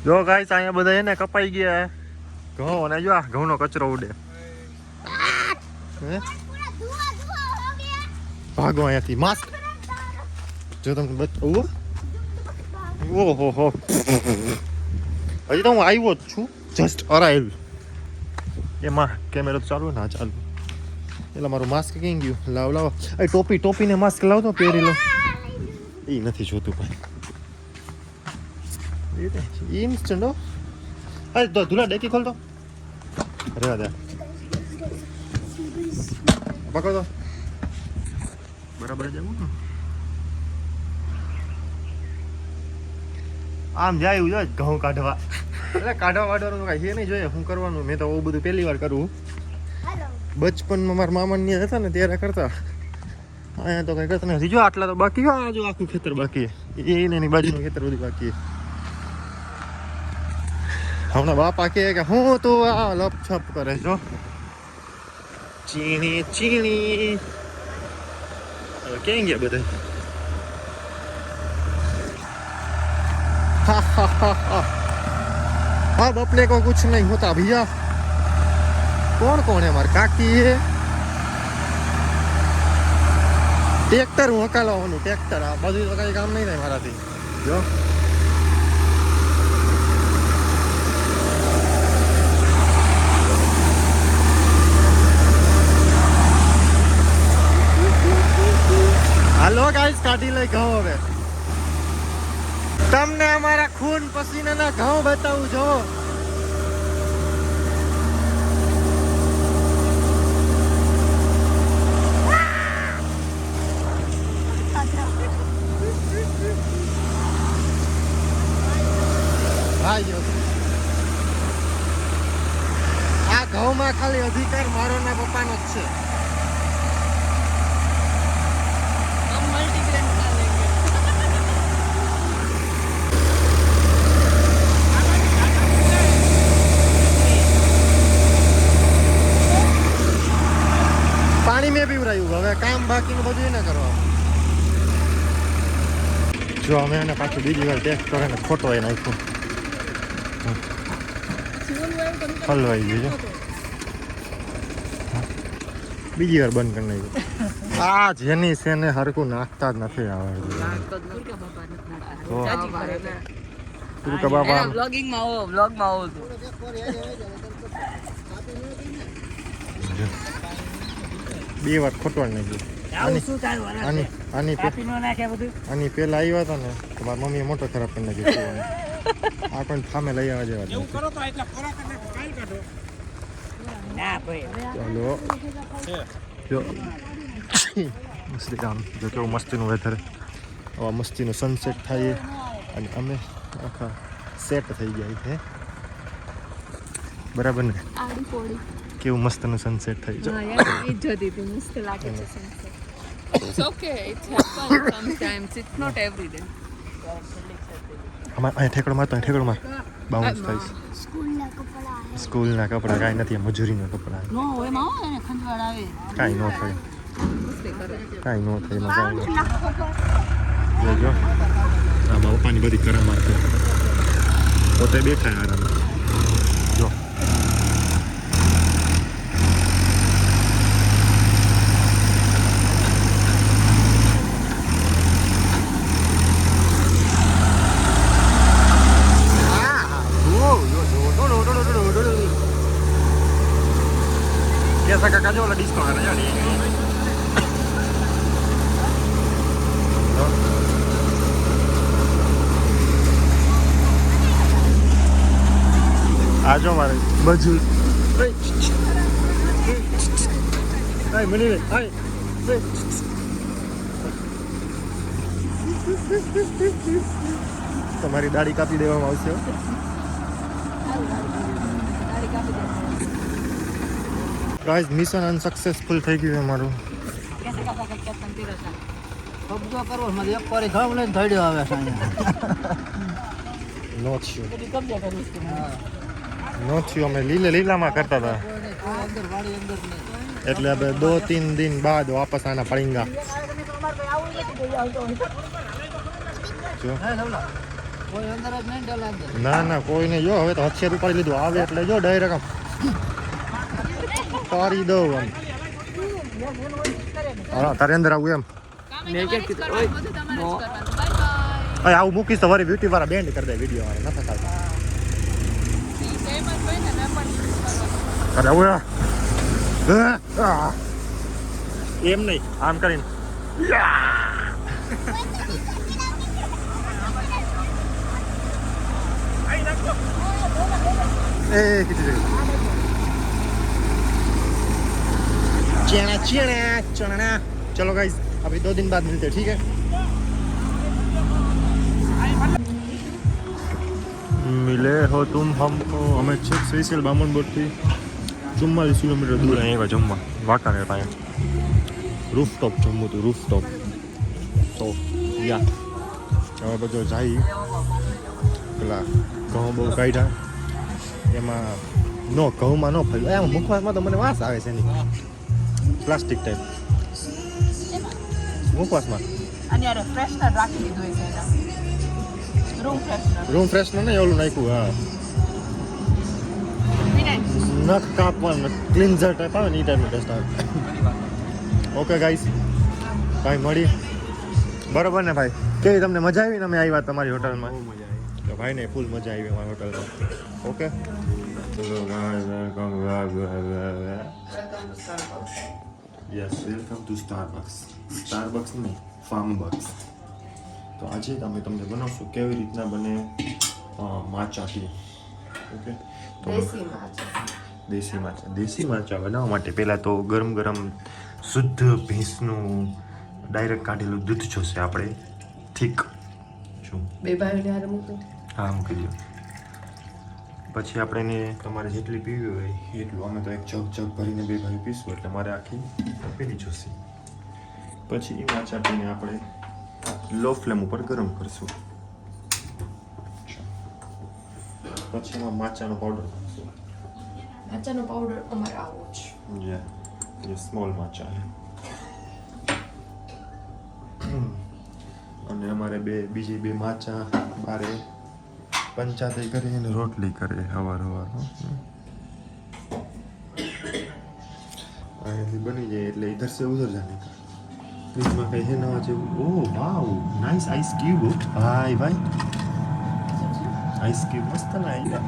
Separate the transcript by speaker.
Speaker 1: જો ગાઈસ અહીંયા બધા એને કપાઈ ગયા ઘઉં અને જો આ ઘઉંનો કચરો ઉડે ભાગો અહીંયાથી માસ્ક જો તમને બતાવું ઓહો હો હજી તો હું આવ્યો જ છું જસ્ટ અરાઈવ એમાં કેમેરો તો ચાલુ ના ચાલુ એટલે મારું માસ્ક ક્યાં ગયું લાવ લાવો એ ટોપી ને માસ્ક લાવ તો પહેરી લો એ નથી જોતું ભાઈ ઇન્સ્ટન્ટ હો હા તો ધુલા ડેકી ખોલ તો રેવા દે પકડો તો બરાબર જવું ને આમ જાય એવું જોઈએ ઘઉં કાઢવા એટલે કાઢવા વાળવાનું કાંઈ છે નહીં જોઈએ શું કરવાનું મેં તો બહુ બધું પહેલી વાર કરવું બચપનમાં મારા મામાની હતા ને ત્યારે કરતા અહીંયા તો કંઈ કરતા નથી જો આટલા તો બાકી હોય જો આખું ખેતર બાકી એને એની બાજુનું ખેતર બધું બાકી હમણાં બાપા કહે કે હું તો આ લપછપ કરે છો ચીણી ક્યાં ગયા બધા हाँ अपने को कुछ नहीं होता भैया कौन कौन है हमारे काकी है ट्रैक्टर हूँ अकेला हूँ ट्रैक्टर आ बाजू तो कहीं काम नहीं था हमारा थी जो हेलो गाइस काटी ले घઉં હવે તમને અમારા ખૂન પસીનાના ઘઉં બતાવું જો આ ઘઉંમાં ખાલી અધિકાર મારો ના પપ્પાનો જ છે પાણી મેં પીવરાયું હવે કામ બાકીનું બધું ના કરવા જો અમે એને પાછું બીજી વાર ટેસ્ટ કરે ને ખોટો એ નાખ્યો હલવાઈ ગયું છે બીજી વાર બંધ કરી નાખ્યું આ જેની છે ને હરકું નાખતા જ નથી આવડતું બાબા બે વાર ખોટવા નાખ્યું આની પેલા આવ્યા હતા ને તો મારી મમ્મીએ મોટો ખરાબ કરી નાખ્યો આ કોઈ સામે લઈ આવવા જેવા ચાલો જો મસ્તી કામ જો કેવું મસ્તીનું વેધર આવા મસ્તીનું સનસેટ થાય અને અમે આખા સેટ થઈ ગયા છે બરાબર ને કેવું મસ્તનું સનસેટ થઈ જાય
Speaker 2: મસ્ત લાગે છે sunset It's okay. It happens sometimes. It's not every day.
Speaker 1: અહીં ઠેકડો મારતો બાઉન્સ થાય સ્કૂલના કપડા કાંઈ નથી મજૂરીના કપડા કાંઈ ન થાય કાંઈ ન થાય એમાં કાંઈ જોજો આ બાપાની બધી કરામાત છે પોતે બેઠા આરામ જો Biasa kakak aja lah diskon aja nih. Ajo mari baju. Hai meni le. Hai. તમારી દાઢી કાપી દેવામાં આવશે. गाइस मिशन अनसक्सेसफुल થઈ ગયું અમારું કબજો કરવો મને એક પારે ઘાવ લઈને ધડ્યો આવે સામે નો થયો કબજો કરીશ કે નો થયો અમે લીલામાં કરતા હતા અંદર વાડી અંદર નહીં એટલે હવે 2-3 दिन बाद वापस आना पड़ेगा जो
Speaker 3: કોઈ અંદર જ નહીં ડોલા અંદર.
Speaker 1: ના ના કોઈ નહીં. જો હવે તો હથિયાર ઉપાડી લીધું આવે એટલે જો ડાયરેક્ટ આમ પાડી દઉં આમ. હા તારે અંદર આવું એમ.
Speaker 2: કામે તમારે જ કરવાનું, બધું તમારે જ કરવાનું. Bye bye.
Speaker 1: આવું મૂકીશ તો વળી બ્યુટી વાળા બેન્ડ કરી દે વિડીયો વાળા નથી ચાલતા.
Speaker 2: ઈ સેમ જ હોય ને, મેં પણ use કરવાનું.
Speaker 1: અરે આવું એમ નહીં આમ કરીને ए किती चना चना चना चलो गाइस अभी 2 दिन बाद मिलते हैं ठीक है मिले हो तुम हमको हमें छेक स्पेशल बामन बोटी 44 किलोमीटर दूर है जम्मा वाकानेर पाए रूफटॉप जम्मू तो रूफटॉप तो या હવે બધો જાય પેલા ઘઉં બહુ કાઢ્યા એમાં નો ઘઉંમાં ન ફર્યું એમાં મુખવાસમાં તો મને વાસ આવે છે એની પ્લાસ્ટિક ટાઈપ મુખવાસમાં
Speaker 2: અને યાર ફ્રેશનર રાખી દીધું છે એના રૂમ
Speaker 1: ફ્રેશનર નહીં ઓલું નાખ્યું હા
Speaker 2: વિનય
Speaker 1: નખ કાપવાનું ક્લિન્ઝર ટાઈપ આવે ને એ ટાઈપનું ટેસ્ટ આવે ઓકે ગાઈસ ભાઈ મળી બરોબર ને ભાઈ કેવી તમને મજા આવી ને અમે આવ્યા તમારી હોટલમાં તો ભાઈને ફૂલ મજા આવી અમારી હોટલમાં okay yes welcome to Starbucks નહીં ફાર્મબક્સ તો આજે અમે તમને બનાવશું કેવી રીતના બને માચા ટી ઓકે તો દેશી માચા બનાવવા માટે પહેલાં તો ગરમ ગરમ શુદ્ધ ભેંસનું ડાયરેક્ટ કાઢેલું દૂધ જોશે આપણે થીક શું
Speaker 2: બે ભાઈને હારે મૂકો
Speaker 1: હા મૂકી દો પછી આપણે એને તમારે જેટલી પીવી હોય એટલું અમે તો એક જગ ભરીને બે ભાઈ પીશું એટલે મારે આખી પીવી જોશે પછી એ માચા પીને આપણે લો ફ્લેમ ઉપર ગરમ કરશું પછી એમાં માચાનો પાવડર નાખશું
Speaker 2: માચાનો પાવડર અમારે આવો જ
Speaker 1: ये स्मॉल माचा है અને અમારે બીજી બે માચા બારે પંચાયત કરે અને રોટલી કરે હવાર અહીંથી બની જાય એટલે ઇધર સે ઉધર જાને કા ફ્રીજમાં કઈ હે નવા જેવું ઓ વાવ નાઇસ આઈસ ક્યુબ ભાઈ આઈસ ક્યુબ મસ્ત ના આવી